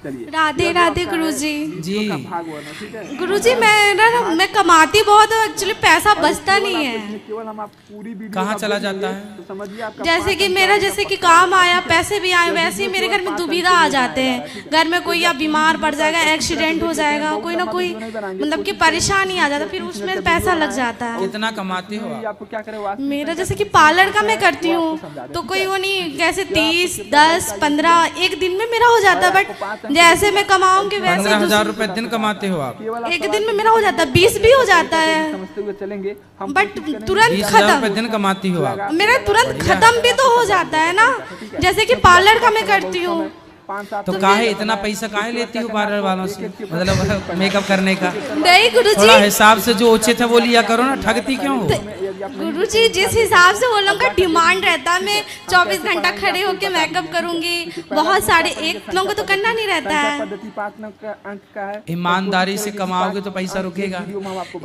राधे राधे गुरुजी। जी गुरुजी मैं कमाती बहुत हूँ, एक्चुअली पैसा बचता नहीं है। कहाँ चला जाता है? जैसे कि मेरा काम आया, पैसे भी आए, वैसे ही मेरे घर में दुविधा आ जाते हैं। घर में कोई या बीमार पड़ जाएगा, एक्सीडेंट हो जाएगा, कोई ना कोई मतलब कि परेशानी आ जाता है, फिर उसमें पैसा लग जाता है। कितना कमाते हो आप? मेरा जैसे कि पार्लर का मैं करती हूँ तो कोई वो नहीं, कैसे 30, 10, 15 एक दिन में मेरा हो जाता है। बट जैसे मैं कमाऊंगी वैसे 15,000 रुपए दिन कमाते हो आप? एक दिन में मेरा हो जाता है, 20 भी हो जाता है, बट तुरंत 20,000 रुपए खत्म। दिन कमाती हो आप? मेरा तुरंत खत्म भी तो हो जाता है ना, जैसे कि पार्लर का मैं करती हूँ। तो काहे इतना पैसा काहे लेती हो पार्लर वालों से, मतलब मेकअप करने का? नहीं गुरुजी, थोड़ा हिसाब से जो उचित है वो लिया करो ना, ठगती क्यों हो? गुरुजी जिस हिसाब से वो लोगों का डिमांड रहता है, मैं 24 घंटा खड़े होके मेकअप करूंगी, बहुत सारे, एक लोगों को तो करना नहीं रहता है। ईमानदारी से कमाओगे तो पैसा रुकेगा।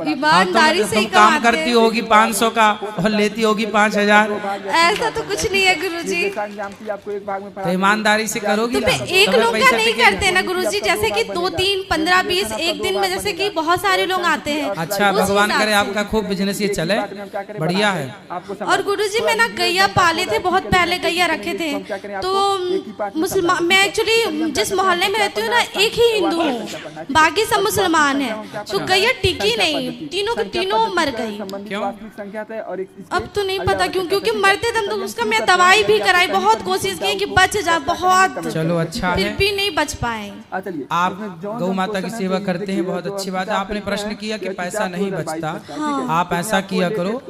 ईमानदारी से तुम काम करती होगी 500 का और लेती होगी 5,000। ऐसा तो कुछ नहीं है गुरुजी, तो ईमानदारी से करोगी ना, एक तो लोग पैसा का नहीं टिकेगा। करते ना गुरुजी, जैसे कि 2, 3, 15, 20 एक दिन में जैसे कि बहुत सारे लोग आते हैं। अच्छा, उस भगवान हिसाब करे से। आपका खूब बिजनेस ये चले, बढ़िया है। और गुरुजी मैं ना गैया पाले थे, बहुत पहले गैया रखे थे। तो मुसलमान, मैं एक्चुअली जिस मोहल्ले में रहती हूँ ना, एक ही हिंदू हूँ, बाकी सब मुसलमान हैं। तो गैया टिकी नहीं, तीनों की तीनों मर गई। क्यों? अब तो नहीं पता क्यों, क्योंकि मरते दम तो उसका मैं दवाई भी कराई, बहुत कोशिश की कि बच जाए, बहुत, चलो अच्छा फिर है, भी नहीं बच पाए। आप गौ माता की सेवा करते हैं, बहुत अच्छी बात है। आपने प्रश्न किया कि पैसा नहीं बचता, आप ऐसा किया करो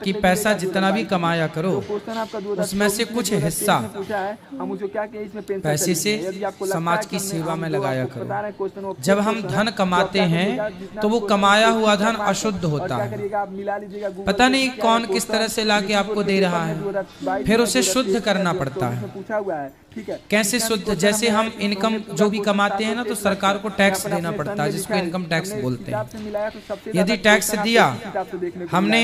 कि पैसा जितना भी कमाया करो उसमें से कुछ हिस्सा पैसे से समाज की सेवा में लगाया करो। जब हम धन कमाते हैं तो वो कमाया हुआ धन अशुद्ध होता है, पता नहीं कौन किस तरह से लाके आपको दे रहा है, फिर उसे शुद्ध करना पड़ता है। कैसे शुद्ध? जैसे हम इनकम जो भी कमाते हैं ना, तो सरकार को टैक्स देना पड़ता है, जिसको इनकम टैक्स बोलते हैं। यदि टैक्स दिया हमने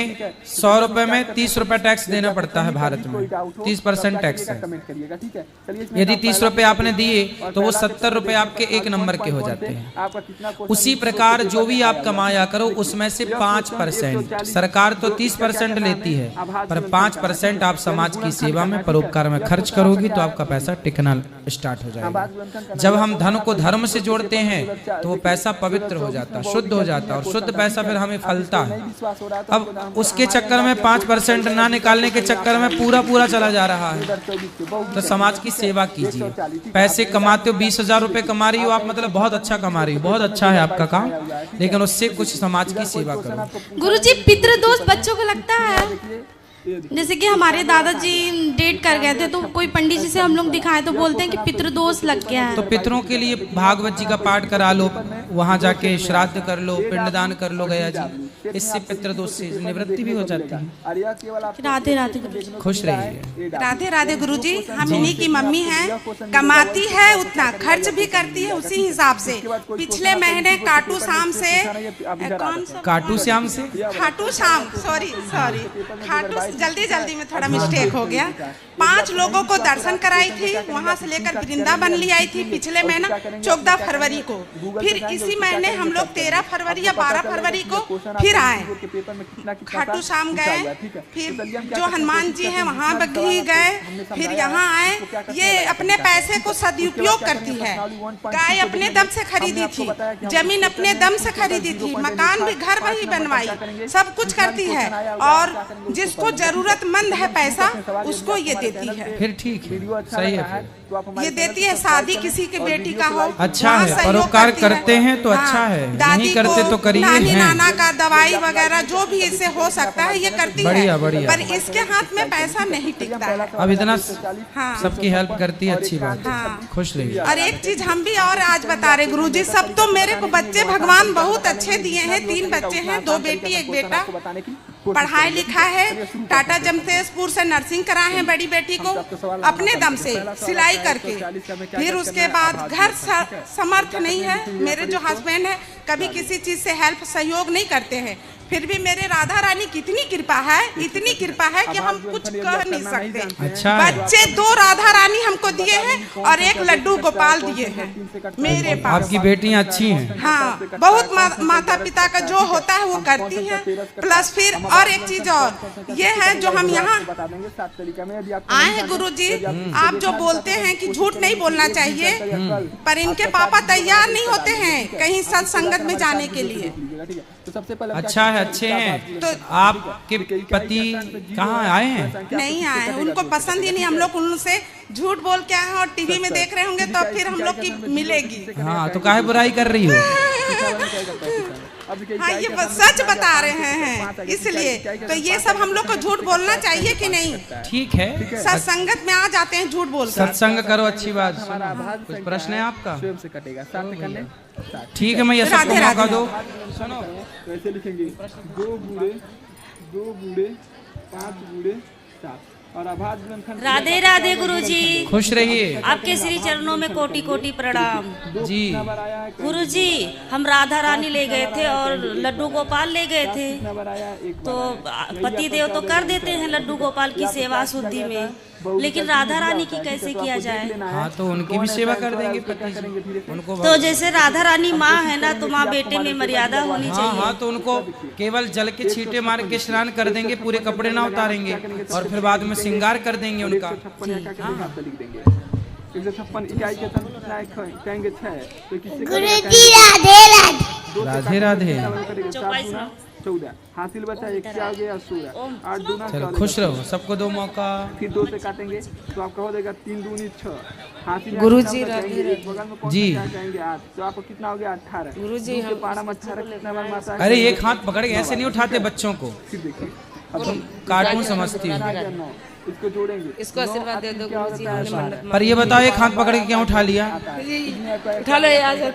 100 रुपए में 30 रुपए टैक्स देना पड़ता है भारत में, 30% टैक्स है। यदि 30 रुपए आपने दिए तो वो 70 रुपए आपके एक नंबर के हो जाते हैं। उसी प्रकार जो भी आप कमाया करो उसमें से 5%, सरकार तो 30% लेती है, पर 5% आप समाज की सेवा में, परोपकार में खर्च करोगी तो आपका पैसा टिकना स्टार्ट हो जाएगा। जब हम धन को धर्म से जोड़ते हैं तो वो पैसा पवित्र हो जाता है, शुद्ध हो जाता है, और शुद्ध पैसा फिर हमें फलता है। अब उसके चक्कर में 5% ना निकालने के चक्कर में पूरा चला जा रहा है। तो समाज की सेवा कीजिए। पैसे कमाते हो, 20,000 रुपए कमा रही हो आप, मतलब बहुत अच्छा कमा रही हो, बहुत अच्छा है आपका काम, लेकिन उससे कुछ समाज की सेवा करो। गुरुजी पितृदोष बच्चों को लगता है, जैसे कि हमारे दादाजी डेट कर गए थे, तो कोई पंडित जी से हम लोग दिखाए तो बोलते हैं कि पितृदोष लग गया है। तो पितरों के लिए भागवत जी का पाठ करा लो, वहाँ जाके श्राद्ध कर लो, पिंडदान कर लो गया जी, इससे पितृदोष से निवृत्ति भी हो जाती है। राधे राधे गुरुजी। खुश रहिए। राधे राधे गुरुजी। हम इन्हीं की मम्मी हैं, कमाती है उतना, खर्च भी करती है उसी हिसाब से। पिछले महीने काटू शाम से, कौन सा काटू श्याम से, खाटू श्याम, सॉरी खाटू, जल्दी में थोड़ा मिस्टेक हो गया। 5 लोगों को दर्शन कराई थी, वहाँ से लेकर वृंदावन ले आई थी पिछले महीना 14 फरवरी को। फिर इसी महीने हम लोग 13 फरवरी या 12 फरवरी को फिर आए, खाटू श्याम गए, फिर जो हनुमान जी हैं वहाँ भी गए, फिर यहाँ आए। ये अपने पैसे को सदुपयोग करती है। गाय अपने दम से खरीदी थी, जमीन अपने दम से खरीदी थी, मकान भी घर वही बनवाई, सब कुछ करती है। और जिसको जरूरतमंद है पैसा उसको ये देती है। फिर ठीक है, सही है, फिर ये देती है। शादी किसी की बेटी का हो, अच्छा है, परोपकार करते हैं तो अच्छा है, नहीं करते तो करिए। नानी नाना का दवाई वगैरह जो भी इससे हो सकता है ये करती है, बढ़िया। पर इसके हाथ में पैसा नहीं टिकता है। अब इतना हाँ। सबकी हेल्प करती है, अच्छी बात है, हाँ। खुश रहिए। और एक चीज हम भी और आज बता रहे गुरुजी, सब तो मेरे को बच्चे भगवान बहुत अच्छे दिए हैं। 3 बच्चे हैं, 2 बेटी 1 बेटा, पढ़ाई लिखा है, टाटा जमशेदपुर से नर्सिंग कराए हैं बड़ी बेटी को अपने दम से सिलाई करके। फिर उसके बाद घर समर्थ नहीं है, मेरे जो हस्बैंड है कभी किसी चीज से हेल्प सहयोग नहीं करते हैं, फिर भी मेरे राधा रानी की इतनी कृपा है, इतनी कृपा है कि हम कुछ कह नहीं सकते। अच्छा है। बच्चे 2 राधा रानी हमको दिए हैं और 1 लड्डू गोपाल दिए हैं मेरे पास। आपकी बेटियां अच्छी हैं। हाँ, बहुत माता पिता का जो होता है वो करती हैं। प्लस फिर और एक चीज और ये है, जो हम यहाँ आए हैं गुरुजी, आप जो बोलते हैं कि झूठ नहीं बोलना चाहिए, पर इनके पापा तैयार नहीं होते हैं कहीं सत्संगत में जाने के लिए। अच्छा है, अच्छे हैं। तो आपके पति कहाँ आए हैं? नहीं आए, उनको पसंद ही नहीं। हम लोग उनसे झूठ बोल के आए हैं और टीवी में देख रहे होंगे तो फिर हम लोग की मिलेगी। हाँ, तो काहे बुराई कर रही हो? हाँ, ये सच बता रहे हैं इसलिए। तो ये सब हम लोग को झूठ बोलना चाहिए कि नहीं? ठीक है, सत्संगत में आ जाते हैं झूठ बोल कर। सत्संग करो, अच्छी बात। कुछ प्रश्न है आपका? ठीक है, मैं ये सबको मौका दो। सुनो, वैसे लिखेंगे 2 बूढ़े 5 बूढ़े 7 और आभास बुलंदखंड। राधे राधे गुरुजी, खुश रहिए। आपके श्री चरणों में कोटि कोटि प्रणाम। जी गुरुजी, हम राधा रानी ले गए थे और लड्डू गोपाल ले गए थे, तो पति देव तो कर देते हैं लड्डू गोपाल की सेवा शुद्धि में, लेकिन राधा रानी की कैसे किया जाए? हाँ, तो उनकी भी सेवा कर देंगे पति जी। उनको तो जैसे राधा रानी माँ है ना, तो माँ बेटे में मर्यादा होनी हाँ चाहिए। हाँ, तो उनको केवल जल के छींटे मार के स्नान कर देंगे, पूरे कपड़े ना उतारेंगे और फिर बाद में श्रृंगार कर देंगे उनका। 156 इकाई के कहेंगे 6 तो किससे गुरुजी राधे राधे। राधे राधे। 14 हासिल बचा 1 क्या हो गया 16 8 दूना। चलो खुश रहो, सबको दो मौका। फिर 2 से काटेंगे तो आपका हो जाएगा 3 दूनी 6। हासिल गुरुजी जी। कहेंगे 8 तो आपको कितना हो गया 18। गुरुजी हम पारा में 18 कितना बार माता? अरे एक हाथ पकड़ के ऐसे नहीं उठाते बच्चों को, फिर देखिए तुम कार्टून समझती हो। 9 इसको जोड़ेंगे। इसको आशीर्वाद दे दो गुरुजी, हमने मंडप पर ये बताओ, एक हाथ पकड़ के क्यों उठा लिया? उठा लो यार।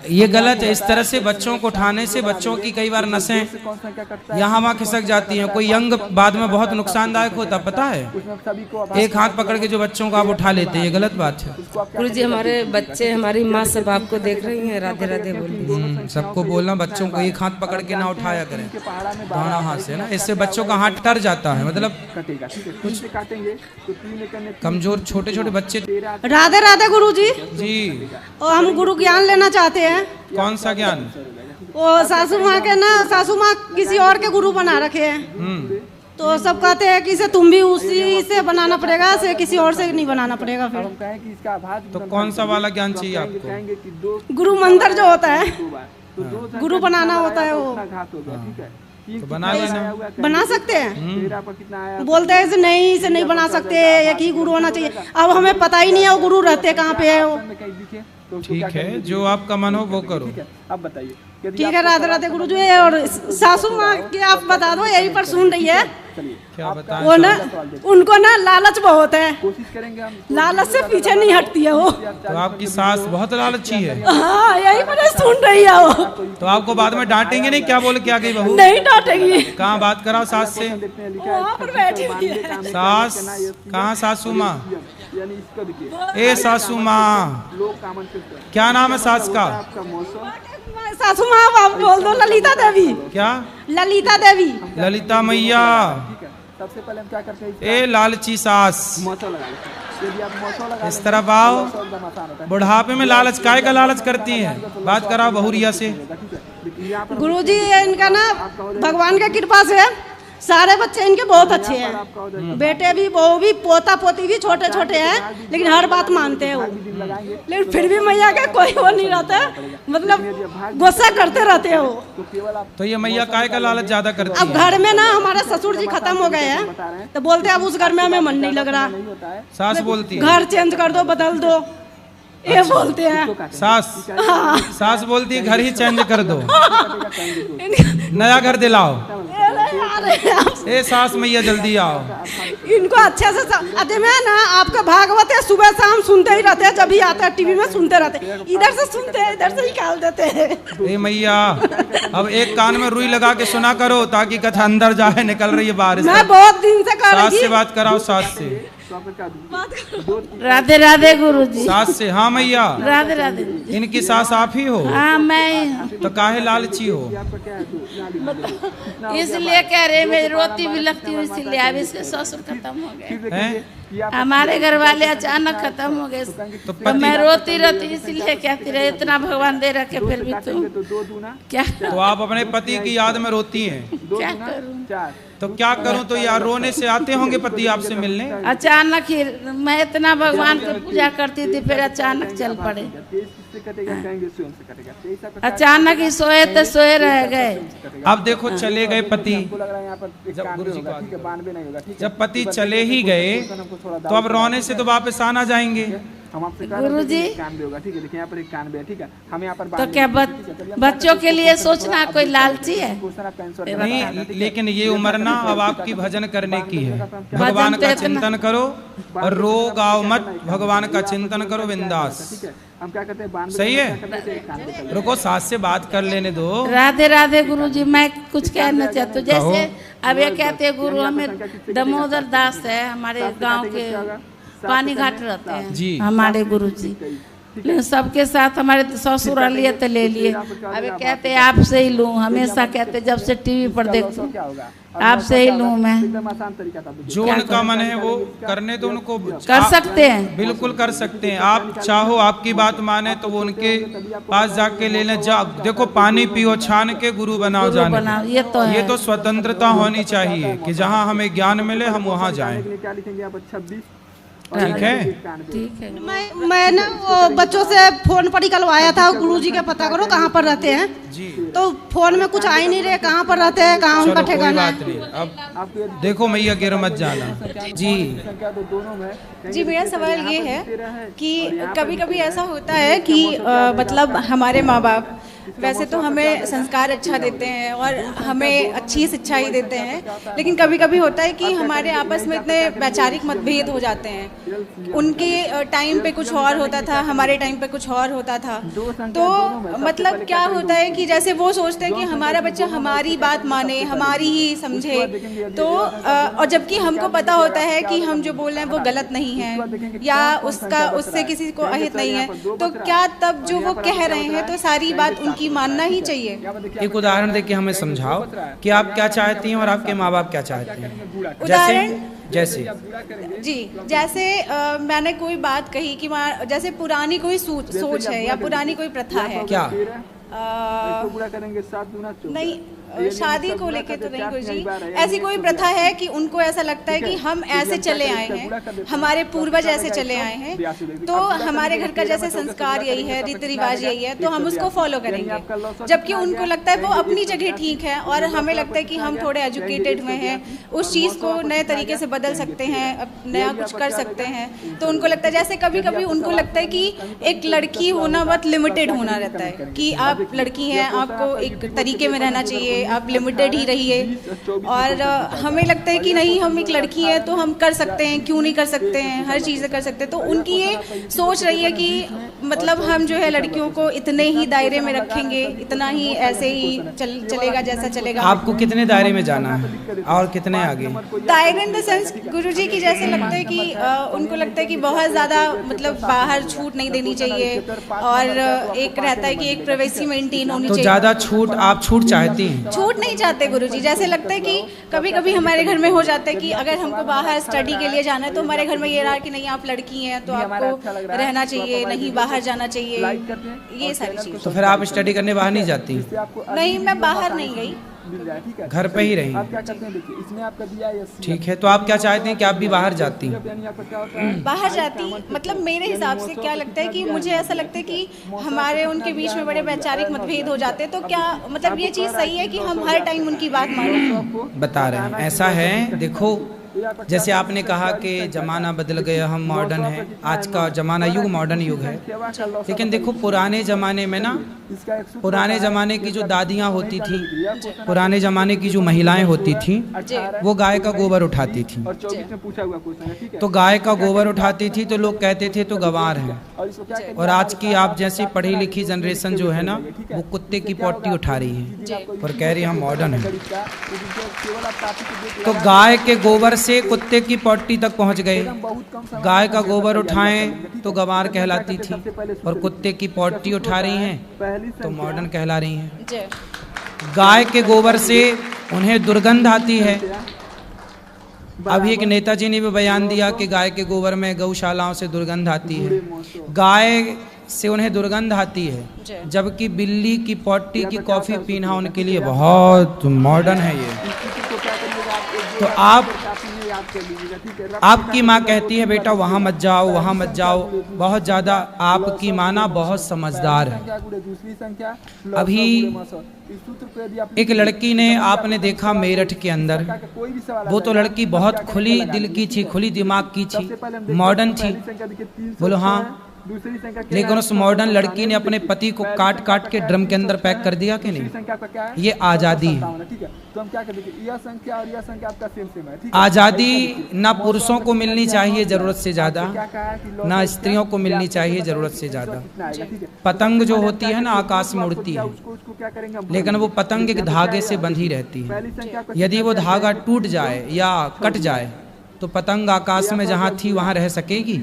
ये गलत है। इस तरह से बच्चों को उठाने से बच्चों की कई बार नसें यहाँ वहाँ खिसक जाती हैं, कोई अंग बाद में बहुत नुकसानदायक होता, पता है? सभी को एक हाथ पकड़ के जो बच्चों को आप उठा लेते हैं, ये गलत बात है। गुरुजी, हमारे बच्चे, हमारी माँ सब आपको देख रही हैं, राधे राधे बोलिए। सबको बोलना बच्चों को एक हाथ पकड़ के ना उठाया करें दोनों हाथ से ना, इससे बच्चों का हाथ टर जाता है, मतलब कटेगा। ठीक है, कुछ काटेंगे तो 3 करने कमजोर छोटे छोटे बच्चे। राधे राधे गुरुजी। जी, और हम गुरु ज्ञान लेना चाहते हैं। कौन सा ज्ञान? वो सासू माँ के ना, सासू माँ किसी और के गुरु बना रखे हैं, तो सब कहते हैं कि इसे तुम भी उसी से बनाना पड़ेगा, इसे किसी और से नहीं बनाना पड़ेगा। फिर हम कहें कि इसका आभास तो कौन सा वाला ज्ञान चाहिए आपको? कहेंगे कि 2 गुरु मंत्र जो होता है, 2 बार तो 2 गुरु बनाना होता है, वो घात हो गया। ठीक है, तो बना लेना। बना सकते हैं। 13 पर कितना आया? बोलते हैं इसे नहीं, इसे नहीं बना सकते, एक ही गुरु होना चाहिए। अब हमें पता ही नहीं है वो गुरु रहते कहाँ पे है वो। कहीं दिखे तो उसको ठीक क्या है, करेंगे? जो आपका मन हो वो करो। ठीक है, अब बताइए यदि ठीक है, राधे राधे गुरु जी। और सासू माँ की आप बता दो, यही पर सुन रही है, चलिए क्या बताएं? वो ना, उनको ना लालच बहुत है, कोशिश करेंगे हम। लालच से पीछे नहीं हटती है वो। तो आपकी सास बहुत लालची है, हाँ, यही पर सुन रही है वो। तो आपको बाद में डांटेंगे नहीं? क्या बोल के आ गई बहू? नहीं डांटेगी। कहाँ बात कराओ सास से। देखते हैं लिखा वहाँ पर बैठी हुई है। सास कहाँ? सासू माँ। यानी इसको देखिए, ए सासू माँ, लोग कामन से क्या नाम है सास का? आपका मौसम सासू माँ आप बोल दो, ललिता देवी। क्या? ललिता देवी। ललिता मैया। ठीक है, सबसे पहले हम क्या करते हैं? ए लालची सास, मौसम लगा लेते हैं। यदि आप मौसम लगा इस तरफ आओ। एकदम आसान होता है। बुढ़ापे में लालच काय का लालच करती है? बात कराओ बहुरिया से। ठीक है, देखिए यहाँ पर गुरुजी, इनका ना भगवान की कृपा से सारे बच्चे इनके बहुत अच्छे हैं, बेटे भी, बहू भी, पोता पोती भी छोटे छोटे हैं, लेकिन हर बात मानते हैं वो। लेकिन फिर भी मैया का कोई वो नहीं रहता, मतलब गुस्सा करते रहते हैं वो। तो ये मैया काय का लालच ज्यादा करती अब है? घर में ना हमारे ससुर जी खत्म हो गए हैं, तो बोलते हैं अब उस घर में हमें मन नहीं लग रहा, सास बोलती है घर चेंज कर दो, बदल दो, ये बोलते हैं। सास। सास बोलती है घर ही चेंज कर दो, नया घर दिलाओ। ए सास मैया जल्दी आओ। इनको अच्छे से अजय में ना आपका भागवत है, सुबह शाम सुनते ही रहते हैं, जब भी आता है टीवी में सुनते रहते हैं, इधर से सुनते हैं, इधर से निकाल देते हैं। ए मैया, अब एक कान में रुई लगा के सुना करो ताकि कथा अंदर जाए, निकल रही है बाहर। मैं बहुत दिन से कर सास रही से थी। बात कराओ, सास से। तो आपका क्या दूँ? राधे राधे गुरु जी। सास से? हाँ मैया। राधे राधे। इनकी सास आप ही हो? हाँ मैं। तो काहे लालची हो? इसलिए कह रहे मेरी रोटी भी लगती हूँ, इसीलिए अब इसके ससुर खत्म हो गए, हमारे घर वाले अचानक खत्म हो गए, तो मैं रोती रहती इसीलिए कहती रही इतना भगवान दे रखे फिर भी तुम क्या। तो आप अपने पति की याद में रोती हैं? क्या करूं? तो क्या करूं? तो यार रोने से आते होंगे पति आपसे मिलने? अचानक ही मैं इतना भगवान की पूजा करती थी, फिर अचानक चल पड़े। अचानक ही सोए तो सोए रह गए। अब देखो चले गए पति, जब पति चले ही गए तो अब रोने से तो वापस आना जाएंगे। गुरु जी ठीक है, देखिए यहाँ पर एक कान है, ठीक है, हम यहाँ पर तो क्या बच्चों के लिए सोचना कोई लालची है? नहीं, लेकिन ये उम्र ना अब आपकी भजन करने की है। भगवान का चिंतन करो और रो गाओ मत, भगवान का चिंतन करो बिंदास। हम क्या करते हैं? सही है, रुको सास से बात कर लेने दो। राधे राधे गुरु जी। मैं कुछ कहना चाहती हूँ, जैसे अब ये कहते हैं गुरु हमें दामोदर दास है, हमारे गांव के पानी घाट रहते हैं जी हमारे गुरु जी, लेकिन सबके साथ हमारे ससुर लिए तो ले लिए। अब कहते हैं आपसे ही लूं, हमेशा कहते जब से टीवी पर देखती आपसे ही लूं मैं। जो उनका मन है वो करने तो उनको कर सकते हैं, बिल्कुल कर सकते हैं। आप चाहो आपकी बात माने तो वो उनके पास जाके ले लें। देखो पानी पियो छान के गुरु बनाओ जाने, ये तो स्वतंत्रता होनी चाहिए कि जहाँ हमें ज्ञान मिले हम वहाँ जाएं। ठीक है, ठीक है। मैं ना वो बच्चों से फोन पर निकलवाया था, गुरुजी का पता करो कहाँ पर रहते हैं जी। तो फोन में कुछ आ ही नहीं रहे, कहाँ पर रहते हैं, कहाँ उनका ठिकाना है। अब देखो मैया गिर मत जाना जी। जी मेरा सवाल ये है कि कभी कभी ऐसा होता है कि मतलब हमारे माँ बाप वैसे तो हमें संस्कार अच्छा देते हैं और हमें अच्छी शिक्षा ही देते हैं, लेकिन कभी कभी होता है कि हमारे आपस में इतने वैचारिक मतभेद हो जाते हैं। उनके टाइम पे कुछ और होता था, हमारे टाइम पे कुछ और होता था। तो मतलब क्या होता है कि जैसे वो सोचते हैं कि हमारा बच्चा हमारी बात माने, हमारी ही समझे, तो और जबकि हमको पता होता है कि हम जो बोल रहे हैं वो गलत नहीं है या उससे किसी को अहित नहीं है, तो क्या तब जो वो कह रहे हैं तो सारी बात उनकी मानना ही चाहिए? एक उदाहरण देके हमें समझाओ कि आप क्या चाहती हैं और आपके माँ बाप क्या चाहते हैं। उदाहरण जैसे जी, जैसे मैंने कोई बात कही कि जैसे पुरानी कोई सोच है या पुरानी कोई प्रथा है, क्या नहीं शादी को लेके तो नहीं कोई जी, ऐसी कोई प्रथा है कि उनको ऐसा लगता है कि हम ऐसे चले आए हैं, हमारे पूर्वज ऐसे चले आए हैं, तो हमारे घर का जैसे संस्कार यही है, रीति रिवाज यही है, तो हम उसको फॉलो करेंगे। जबकि उनको लगता है वो अपनी जगह ठीक है और हमें लगता है कि हम थोड़े एजुकेटेड हुए हैं, उस चीज़ को नए तरीके से बदल सकते हैं, नया कुछ कर सकते हैं। तो उनको लगता है, जैसे कभी कभी उनको लगता है कि एक लड़की होना बहुत लिमिटेड होना रहता है कि आप लड़की हैं, आपको एक तरीके में रहना चाहिए, आप लिमिटेड ही रहिए। और हमें लगता है कि नहीं, हम एक लड़की है तो हम कर सकते हैं, क्यों नहीं कर सकते हैं, हर चीज़ें कर सकते हैं। तो उनकी ये सोच रही है कि मतलब हम जो है लड़कियों को इतने ही दायरे में रखेंगे, इतना ही ऐसे ही चलेगा जैसा चलेगा। आपको कितने दायरे में जाना है और कितने आगे? दायरे इन द सेंस गुरुजी की जैसे लगता है कि उनको लगता है कि बहुत ज़्यादा मतलब बाहर छूट नहीं देनी चाहिए और एक रहता है कि एक प्राइवेसी मेंटेन होनी चाहिए। तो ज़्यादा छूट आप छूट चाहती हैं? छूट नहीं चाहते गुरुजी, जैसे लगता है कि कभी कभी हमारे घर में हो जाता है कि अगर हमको बाहर स्टडी के लिए जाना है तो हमारे घर में ये रहा कि नहीं आप लड़की हैं तो आपको रहना चाहिए, नहीं बाहर जाना चाहिए, ये सारी चीज़। तो फिर आप स्टडी करने बाहर नहीं जाती? नहीं, मैं बाहर नहीं गई, घर पे ही रही। ठीक है, तो आप क्या चाहते हैं कि आप भी बाहर जाती? बाहर जाती मतलब मेरे हिसाब से क्या लगता है कि मुझे ऐसा लगता है कि हमारे उनके बीच में बड़े वैचारिक मतभेद हो जाते हैं, तो क्या मतलब ये चीज़ सही है कि हम हर टाइम उनकी बात मानें? बता रहे हैं, ऐसा है, देखो जैसे आपने कहा कि ज़माना बदल गया, हम मॉडर्न हैं, आज का ज़माना युग मॉडर्न युग है, लेकिन देखो पुराने ज़माने में ना, पुराने ज़माने की जो दादियाँ होती थी, पुराने ज़माने की जो महिलाएं होती थी, वो गाय का गोबर उठाती थी। तो गाय का गोबर उठाती थी तो लोग कहते थे तो गंवार हैं। और आज की आप जैसी पढ़ी लिखी जनरेशन जो है ना, वो कुत्ते की पोटी उठा रही है और कह रही हम मॉडर्न हैं। तो गाय के गोबर से कुत्ते की पॉटी तक पहुंच गए। गाय का गोबर उठाएं तो गंवार कहलाती थी, और कुत्ते की पॉटी उठा रही हैं तो मॉडर्न कहला रही हैं। गाय के गोबर से उन्हें दुर्गंध आती है। अभी एक नेताजी ने भी बयान दिया कि गाय के गोबर में गौशालाओं से दुर्गंध आती है, गाय से उन्हें दुर्गंध आती है, जबकि बिल्ली की पॉटी की कॉफी पीना उनके लिए बहुत मॉडर्न है ये। तो आपकी माँ कहती है बेटा वहाँ मत जाओ, वहाँ मत जाओ, बहुत ज़्यादा आपकी माँ ना बहुत समझदार है। अभी एक लड़की ने, आपने देखा मेरठ के अंदर, वो तो लड़की बहुत खुली दिल की थी, खुली दिमाग की थी, मॉडर्न थी, बोलो हाँ, लेकिन उस मॉडर्न लड़की ने अपने पति को काट काट के ड्रम के अंदर पैक कर दिया कि नहीं? ये आज़ादी है। आज़ादी ना पुरुषों को मिलनी चाहिए ज़रूरत से ज़्यादा, ना स्त्रियों को मिलनी चाहिए ज़रूरत से ज़्यादा। पतंग जो होती है ना आकाश में उड़ती है, लेकिन वो पतंग एक धागे से बंधी रहती है। यदि वो धागा टूट जाए या कट जाए तो पतंग आकाश में जहाँ थी वहाँ रह सकेगी?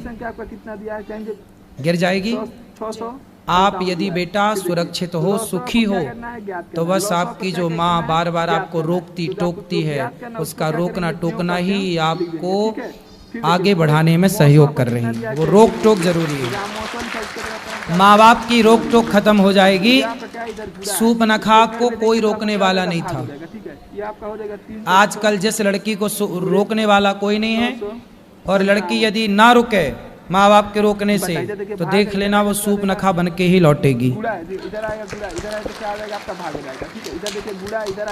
गिर जाएगी। आप यदि बेटा सुरक्षित हो, सुखी हो, तो बस आपकी जो माँ बार बार आपको रोकती टोकती है, उसका रोकना टोकना ही आपको आगे बढ़ाने में सहयोग कर रही है। वो रोक टोक जरूरी है। माँ बाप की रोक टोक खत्म हो जाएगी। सूप न खा को कोई रोकने वाला नहीं था। आजकल जिस लड़की को रोकने वाला कोई नहीं है, और लड़की यदि ना रुके माँ बाप के रोकने से, तो देख लेना वो सूप नखा बन के ही लौटेगी।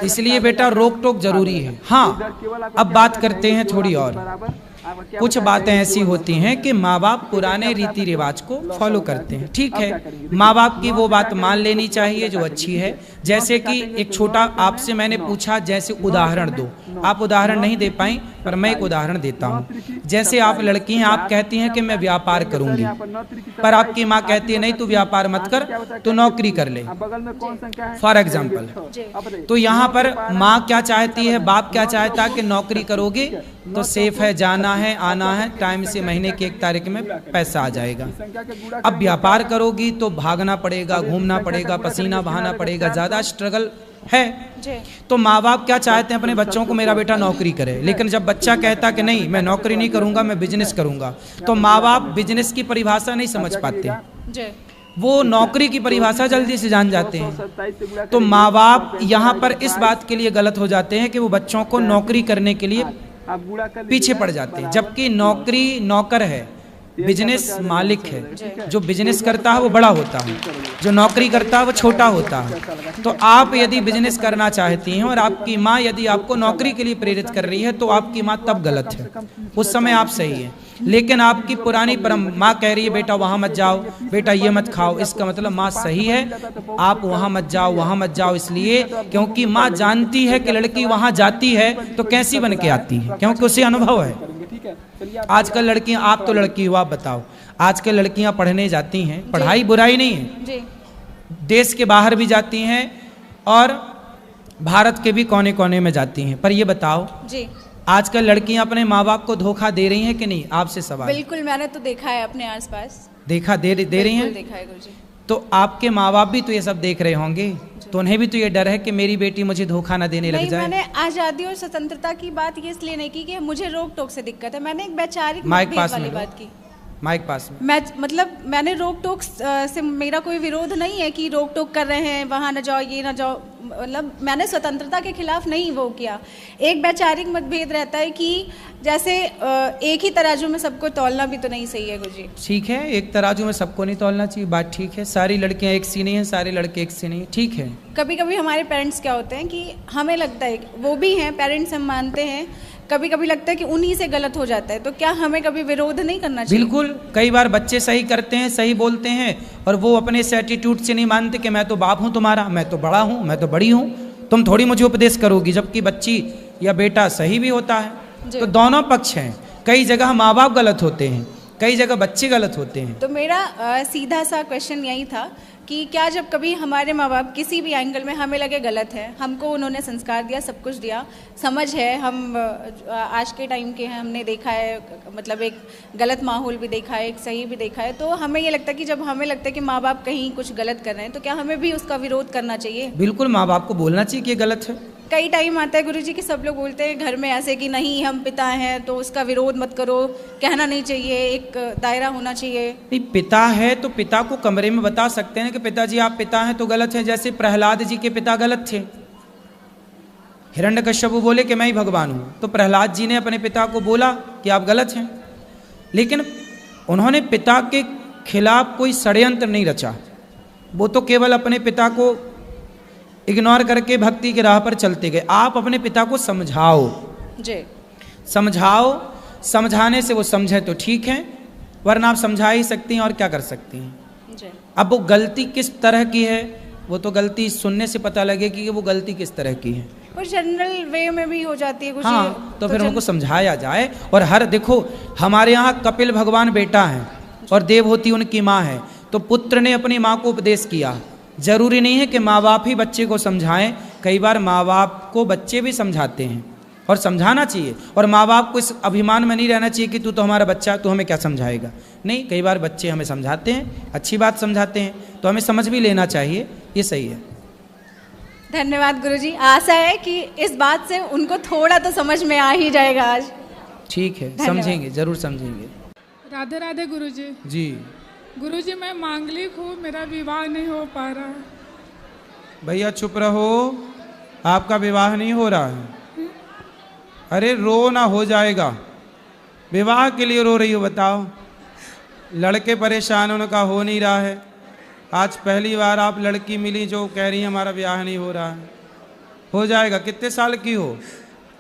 इसलिए बेटा रोक टोक जरूरी है। हाँ, अब बात करते हैं थोड़ी और। कुछ बातें ऐसी होती हैं कि माँ बाप पुराने रीति रिवाज को फॉलो करते हैं, ठीक है, माँ बाप की वो बात मान लेनी चाहिए जो अच्छी है। जैसे कि एक छोटा आपसे मैंने पूछा, जैसे उदाहरण दो, आप उदाहरण नहीं दे पाई, पर मैं एक उदाहरण देता हूँ। जैसे आप लड़की हैं, आप कहती हैं कि मैं व्यापार करूंगी, पर आपकी माँ कहती है नहीं तू व्यापार मत कर, तू नौकरी कर ले, फॉर एग्जाम्पल। तो यहाँ पर माँ क्या चाहती है, बाप क्या चाहता है कि नौकरी करोगे तो सेफ है, जाना है आना है, टाइम से महीने की 1 तारीख में पैसा आ जाएगा। अब व्यापार करोगी तो भागना पड़ेगा, घूमना पड़ेगा, पसीना बहाना पड़ेगा, ज्यादा स्ट्रगल है। तो माँ बाप क्या चाहते हैं अपने बच्चों को, मेरा बेटा नौकरी करे। लेकिन जब बच्चा कहता कि नहीं मैं नौकरी नहीं करूंगा, मैं बिजनेस करूंगा, तो माँ बाप बिजनेस की परिभाषा नहीं समझ पाते, वो नौकरी की परिभाषा जल्दी से जान जाते हैं। तो माँ बाप यहाँ पर इस बात के लिए गलत हो जाते हैं कि वो बच्चों को नौकरी करने के लिए पीछे पड़ जाते हैं, जबकि नौकरी नौकर है, बिजनेस मालिक है। जो बिजनेस करता है वो बड़ा होता है, जो नौकरी करता है वो छोटा होता है। तो आप यदि बिजनेस करना चाहती हैं और आपकी माँ यदि आपको नौकरी के लिए प्रेरित कर रही है, तो आपकी माँ तब गलत है, उस समय आप सही है। लेकिन आपकी पुरानी परम माँ कह रही है बेटा वहाँ मत जाओ, बेटा ये मत खाओ, इसका मतलब माँ सही है, आप वहाँ मत जाओ, वहाँ मत जाओ, इसलिए क्योंकि माँ जानती है कि लड़की वहाँ जाती है तो कैसी बन के आती है, क्योंकि उसे अनुभव है। आजकल लड़कियां, आप तो लड़की हो, आप बताओ, आजकल लड़कियां पढ़ने जाती हैं, पढ़ाई बुराई नहीं है, देश के बाहर भी जाती हैं और भारत के भी कोने कोने में जाती हैं, पर ये बताओ जी, आजकल लड़कियां अपने माँ बाप को धोखा दे रही हैं कि नहीं? आपसे सवाल। बिल्कुल, मैंने तो देखा है अपने आसपास, देखा दे रही हैं। देखा है गुरुजी। तो आपके माँ बाप भी तो ये सब देख रहे होंगे, तो उन्हें भी तो ये डर है कि मेरी बेटी मुझे धोखा ना देने लग जाए। मैंने आज़ादी और स्वतंत्रता की बात ये इसलिए नहीं की कि मुझे रोक टोक से दिक्कत है, मैंने एक वैचारिक मतभेद वाली बात की। माइक पास में। मैंने रोक टोक से मेरा कोई विरोध नहीं है कि रोक टोक कर रहे हैं, वहाँ न जाओ, ये न जाओ, मतलब मैंने स्वतंत्रता के खिलाफ नहीं वो किया। एक वैचारिक मतभेद रहता है कि जैसे एक ही तराजू में सबको तौलना भी तो नहीं सही है गुरुजी। ठीक है, एक तराजू में सबको नहीं तौलना चाहिए, बात ठीक है। सारी लड़कियां एक सी नहीं है, सारे लड़के एक सी नहीं है, ठीक है। कभी कभी हमारे पेरेंट्स क्या होते हैं कि हमें लगता है, वो भी हैं पेरेंट्स, हम मानते हैं, कभी कभी लगता है कि उन्हीं से गलत हो जाता है, तो क्या हमें कभी विरोध नहीं करना चाहिए? बिल्कुल, कई बार बच्चे सही करते हैं, सही बोलते हैं, और वो अपने इस एटीट्यूड से नहीं मानते कि मैं तो बाप हूँ तुम्हारा, मैं तो बड़ा हूँ, मैं तो बड़ी हूँ, तुम थोड़ी मुझे उपदेश करोगी, जबकि बच्ची या बेटा सही भी होता है। तो दोनों पक्ष हैं, कई जगह माँ बाप गलत होते हैं, कई जगह बच्चे गलत होते हैं। तो मेरा सीधा सा क्वेश्चन यही था कि क्या जब कभी हमारे माँ बाप किसी भी एंगल में हमें लगे गलत है, हमको उन्होंने संस्कार दिया, सब कुछ दिया, समझ है, हम आज के टाइम के हैं, हमने देखा है, मतलब एक गलत माहौल भी देखा है, एक सही भी देखा है, तो हमें ये लगता है कि जब हमें लगता है कि माँ बाप कहीं कुछ गलत कर रहे हैं तो क्या हमें भी उसका विरोध करना चाहिए? बिल्कुल, माँ बाप को बोलना चाहिए कि ये गलत है। कई टाइम आता है गुरुजी कि सब लोग बोलते हैं घर में ऐसे कि नहीं हम पिता हैं तो उसका विरोध मत करो, कहना नहीं चाहिए, एक दायरा होना चाहिए। नहीं, पिता है तो पिता को कमरे में बता सकते हैं कि पिताजी आप पिता हैं तो गलत है। जैसे प्रहलाद जी के पिता गलत थे, हिरण्यकश्यप बोले कि मैं ही भगवान हूं, तो प्रहलाद जी ने अपने पिता को बोला कि आप गलत हैं, लेकिन उन्होंने पिता के खिलाफ कोई षड्यंत्र नहीं रचा, वो तो केवल अपने पिता को इग्नोर करके भक्ति की राह पर चलते गए। आप अपने पिता को समझाओ जी, समझाओ, समझाने से वो समझे तो ठीक है, वरना आप समझा ही सकती हैं और क्या कर सकती हैं जी। अब वो गलती किस तरह की है, वो तो गलती सुनने से पता लगेगी कि वो गलती किस तरह की है। और जनरल वे में भी हो जाती है कुछ। हाँ, तो फिर उनको समझाया जाए। और हर देखो, हमारे यहाँ कपिल भगवान बेटा है और देवहूति उनकी माँ है, तो पुत्र ने अपनी माँ को उपदेश किया। जरूरी नहीं है कि माँ बाप ही बच्चे को समझाएं, कई बार माँ बाप को बच्चे भी समझाते हैं और समझाना चाहिए। और माँ बाप को इस अभिमान में नहीं रहना चाहिए कि तू तो हमारा बच्चा है, तू हमें क्या समझाएगा। नहीं, कई बार बच्चे हमें समझाते हैं, अच्छी बात समझाते हैं, तो हमें समझ भी लेना चाहिए, ये सही है। धन्यवाद गुरुजी, आशा है कि इस बात से उनको थोड़ा तो समझ में आ ही जाएगा आज। ठीक है, समझेंगे, जरूर समझेंगे। राधे राधे गुरुजी। जी गुरुजी, मैं मांगलिक हूँ, मेरा विवाह नहीं हो पा रहा। भैया चुप रहो, आपका विवाह नहीं हो रहा है। अरे रो ना, हो जाएगा। विवाह के लिए रो रही हो, बताओ। लड़के परेशान, उनका हो नहीं रहा है। आज पहली बार आप लड़की मिली जो कह रही है हमारा ब्याह नहीं हो रहा है। हो जाएगा। कितने साल की हो?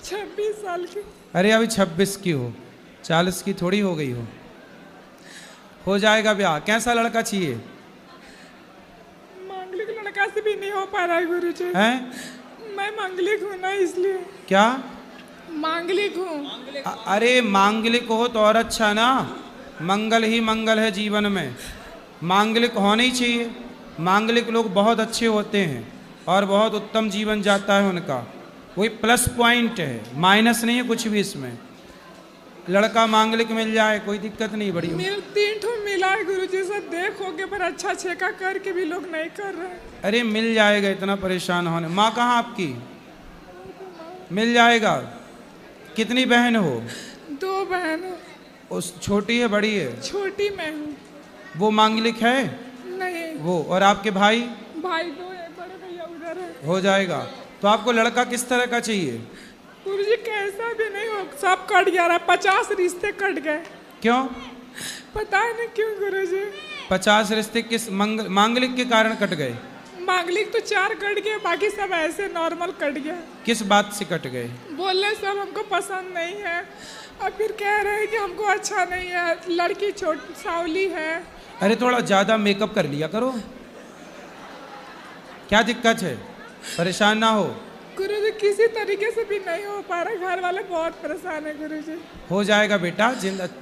26 साल की। अरे अभी 26 की हो, 40 की थोड़ी हो गई हो जाएगा ब्याह। कैसा लड़का चाहिए? मांगलिक लड़का से भी नहीं हो पा रहा है गुरुजी। हैं? मैं मांगलिक हूँ ना, इसलिए। क्या मांगलिक हूँ? अरे मांगलिक हो तो और अच्छा ना, मंगल ही मंगल है जीवन में। मांगलिक होना ही चाहिए। मांगलिक लोग बहुत अच्छे होते हैं और बहुत उत्तम जीवन जाता है उनका, वही प्लस पॉइंट है, माइनस नहीं है कुछ भी इसमें। लड़का मांगलिक मिल जाए कोई दिक्कत नहीं। बड़ी मेरे 3 ठो मिला है गुरुजी, सब देखोगे पर अच्छा छेका करके भी लोग नहीं कर रहे। अरे मिल जाएगा, इतना परेशान होने। माँ कहाँ आपकी? मिल जाएगा। कितनी बहन हो? 2 बहन हो। उस छोटी है बड़ी है? छोटी मैं हूँ। वो मांगलिक है? नहीं। वो और आपके भाई? भाई 2 है, बड़े भैया उधर है। हो जाएगा। तो आपको लड़का किस तरह का चाहिए? गुरुजी कैसा भी नहीं हो, सब कट गया, 50 रिश्ते कट गए। क्यों? पता नहीं क्यों गुरुजी। 50 रिश्ते किस मांगलिक के कारण कट गए? मांगलिक तो 4 कट गए, बाकी सब ऐसे नॉर्मल कट गया। किस बात से कट गए? बोले सब हमको पसंद नहीं है, और फिर कह रहे हैं कि हमको अच्छा नहीं है, लड़की छोटी सावली है। अरे थोड़ा ज्यादा मेकअप कर लिया करो, क्या दिक्कत है? परेशान ना हो। गुरुजी किसी तरीके से भी नहीं हो पा रहा, घर वाले बहुत परेशान है गुरुजी। हो जाएगा बेटा।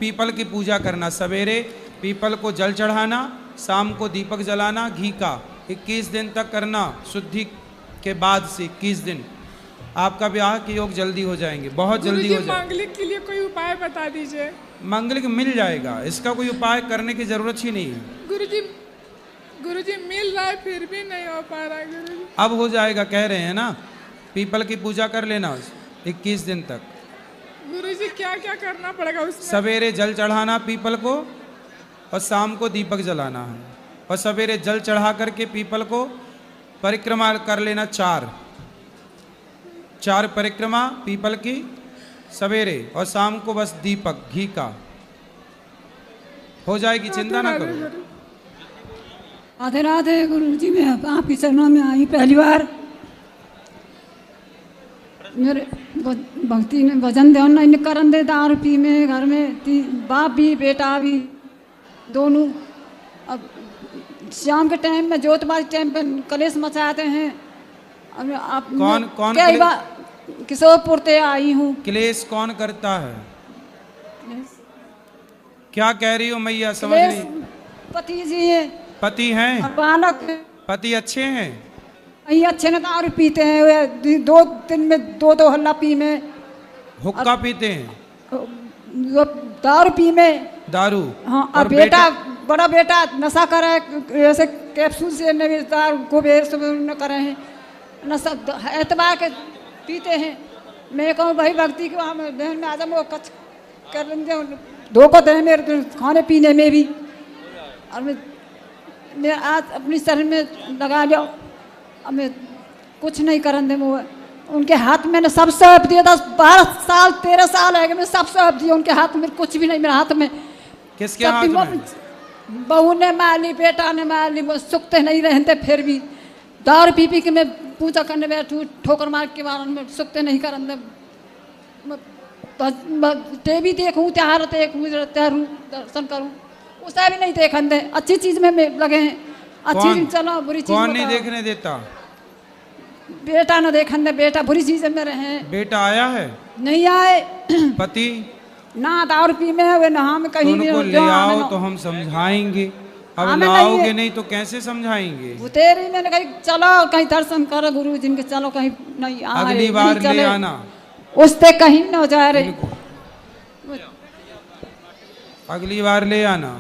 पीपल की पूजा करना, सवेरे पीपल को जल चढ़ाना, शाम को दीपक जलाना घी का, 21 दिन तक करना। शुद्धि के बाद से 21 दिन आपका ब्याह के योग जल्दी हो जाएंगे, बहुत जल्दी हो जाएगा। मांगलिक के लिए कोई उपाय बता दीजिए। मांगलिक मिल जाएगा, इसका कोई उपाय करने की जरूरत ही नहीं है। गुरुजी मिल रहा है फिर भी नहीं हो पा रहा है गुरुजी। अब हो जाएगा, कह रहे हैं ना। पीपल की पूजा कर लेना 21 दिन तक। गुरुजी क्या क्या करना पड़ेगा उसमें? सवेरे जल चढ़ाना पीपल को, और शाम को दीपक जलाना है। और सवेरे जल चढ़ा करके पीपल को परिक्रमा कर लेना, 4 परिक्रमा पीपल की सवेरे, और शाम को बस दीपक घी का। हो जाएगी, चिंता ना करो। राधे राधे गुरुजी, मैं आपकी चरणों में आई पहली बार। मेरे भक्ति ने भजन दे नहीं करन दे, दारू पी में घर में बाप भी बेटा भी दोनों। अब शाम के टाइम में जोतबाजी टाइम पे कलेश मचाते हैं। अब आप कौन किशोरपुर से आई हूँ। क्लेश कौन करता है? क्या कह रही हो मैया, समझ नहीं। पति जी है, पति हैं, बालक है। पति अच्छे हैं? नहीं अच्छे न, दारू पीते हैं, वे 2 दिन में 2 हल्ला पी में। हुक्का पीते हैं? दारू पी में। दारू? हाँ। और बेटा, बड़ा बेटा नशा कर रहा है, ऐसे कैप्सूल से दारू को न करे हैं, नशा एतबार के पीते हैं। मैं कहूँ भाई भक्ति के वहाँ बहन में आजम वो कच कर धोखा दे मेरे खाने पीने में भी। और मैं आज अपनी शरीर में लगा जाओ, अब मैं कुछ नहीं करन दे। वो उनके हाथ में सब सौंप दिया, 10 12 साल 13 साल है कि मैं सब सौंप दिया उनके हाथ में, कुछ भी नहीं मेरे हाथ में। किसके हाथ में? बहू ने मार ली, बेटा ने मार ली, वो सुखते नहीं रहते। फिर भी दारू पी पी के मैं पूजा करने बैठू, ठोकर मार के बारे में सुखते नहीं करन दे। टीवी देखूँ, त्योहार देखूँ, दर्शन करूँ, उसे भी नहीं देखन दे। अच्छी चीज में लगे हैं, अच्छी चीज चलो, बुरी चीज कौन नहीं देखने देता? बेटा न देखन दे, बेटा बुरी चीज में रहे। बेटा आया है? नहीं आए। पति ना दारू पी में वे नहा में कहीं उनको ले आओ तो हम समझाएंगे। अब लाओगे नहीं तो कैसे समझाएंगे? वो तेरी मैंने कही चलो कहीं दर्शन करो गुरु जी के, चलो कहीं नहीं आए, अगली बार ले आना, उससे कहीं न जा रहे, अगली बार ले आना।